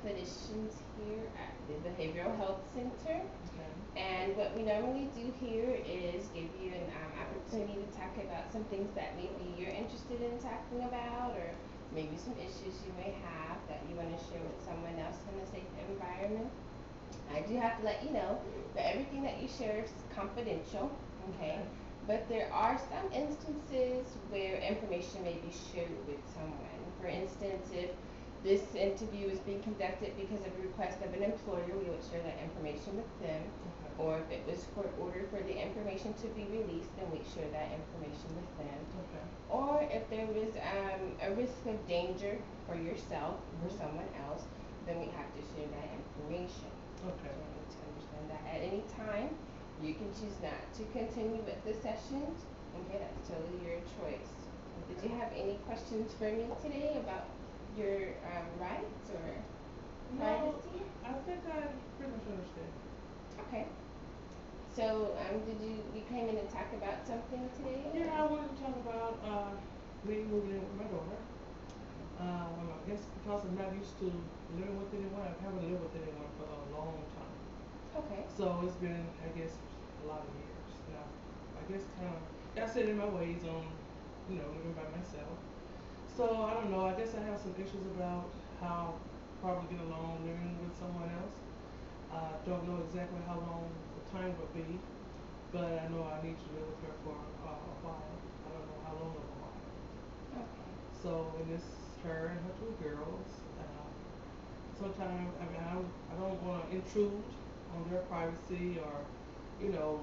clinicians here at the Behavioral Health Center. Okay. And what we normally do here is give you an opportunity to talk about some things that maybe you're interested in talking about, or maybe some issues you may have that you want to share with someone else in a safe environment. I do have to let you know that everything that you share is confidential, okay? Okay. But there are some instances where information may be shared with someone. For instance, if this interview is being conducted because of a request of an employer, we would share that information with them. Okay. Or if it was for order for the information to be released, then we share that information with them. Okay. Or if there was a risk of danger for yourself or Mhm. someone else, then we have to share that information. Okay. So you need to understand that at any time, you can choose not to continue with the sessions. Okay, that's totally your choice. Did you Okay. have any questions for me today about your rights or No, privacy? I think I pretty much understand. Okay. So, did you came in to talk about something today? Yeah, I Or? wanted to talk about me moving in with my daughter. I guess because I'm not used to living with anyone, I haven't lived with anyone for a long time. Okay. So it's been, I guess, a lot of years. Now, I guess kind of got set in my ways on, living by myself. So I don't know. I guess I have some issues about how probably get along living with someone else. Don't know exactly how long the time will be, but I know I need to live with her for a while. I don't know how long of a while. Okay. So, and it's her and her two girls. Sometimes, I mean, I don't want to intrude on their privacy or, you know,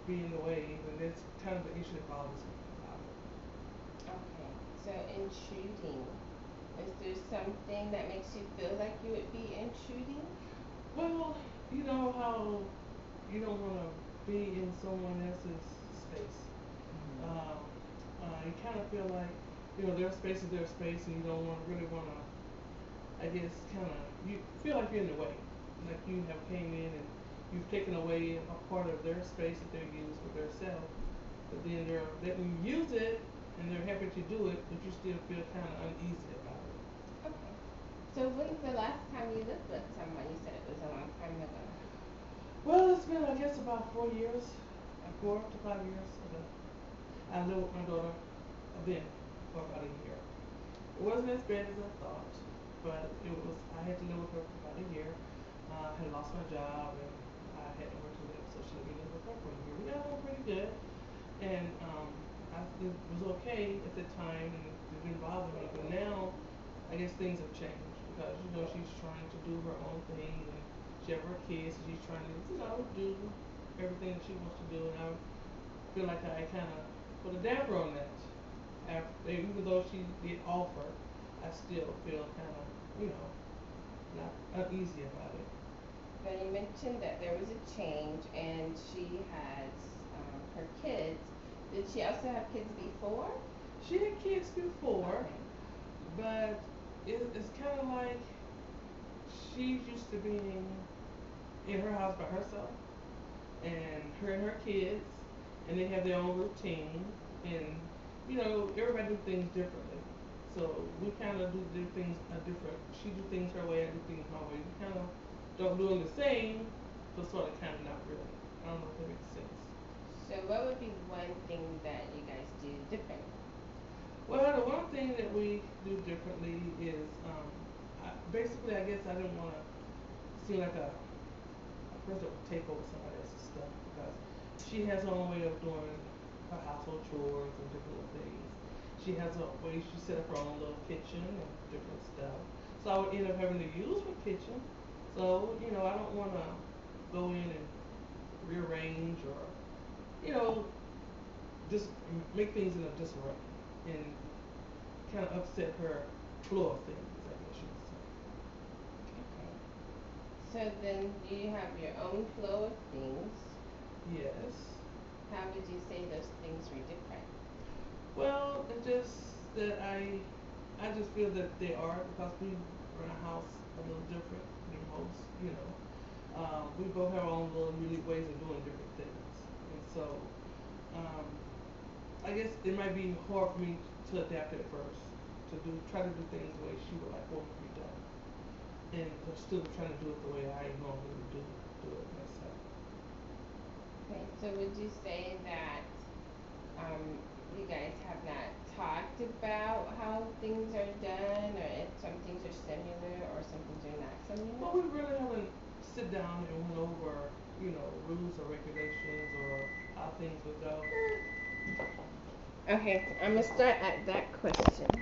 be in the way. And that's kind of the issue that bothers me about it. Okay. So intruding. Is there something that makes you feel like you would be intruding? Well, you know how you don't want to be in someone else's space. Um, you kind of feel like, their space is their space, and you don't really want to. I guess kind of you feel like you're in the way, like you have came in and you've taken away a part of their space that they use for their self. But then they're letting you use it, and they're happy to do it, but you still feel kind of uneasy about it. Okay. So when's the last time you lived with someone? You said it was a long time ago. Well, it's been I guess about 4 years, 4 to 5 years ago. I lived with my daughter then for about a year. It wasn't as bad as I thought, but it was. I had to live with her for about a year. I had lost my job and I had nowhere to live, so she let me live with her for a year. We got along pretty good, and it was okay at the time, and it didn't bother me. But now, I guess things have changed because she's trying to do her own thing, and she have her kids, and she's trying to do everything that she wants to do, and I feel like I kind of put a damper on that. After, even though she did offer, I still feel kind of, not uneasy about it. Now you mentioned that there was a change and she has her kids. Did she also have kids before? She had kids before, Okay. but it's kind of like she's used to being in her house by herself, and her kids, and they have their own routine, and everybody do things differently. So we kind of do things a different. She do things her way, I do things my way. We kind of don't do them the same, but sort of kind of not really. I don't know if that makes sense. So what would be one thing that you guys do differently? Well, the one thing that we do differently is basically, I guess I didn't want to seem like a person that would take over somebody else's stuff because she has her own way of doing her household chores and different little things. She has a way she set up her own little kitchen and different stuff. So I would end up having to use her kitchen. So, I don't want to go in and rearrange or, you know, just make things in a disarray and kind of upset her flow of things, I guess you would Okay. So then you have your own flow of things. say. Yes. How would you say those things were different? Well, it's just that I just feel that they are because we run a house a little different than most, we both have our own little unique ways of doing different things. And so, um, I guess it might be hard for me to adapt at first, to try to do things the way she would like for them to be done. and they're still trying to do it the way I normally do it myself. Okay, so would you say that you guys have not talked about how things are done, or if some things are similar or some things are not similar? Well, we really haven't sit down and went over, rules or regulations or how things would go. Okay, I'm gonna start at that question.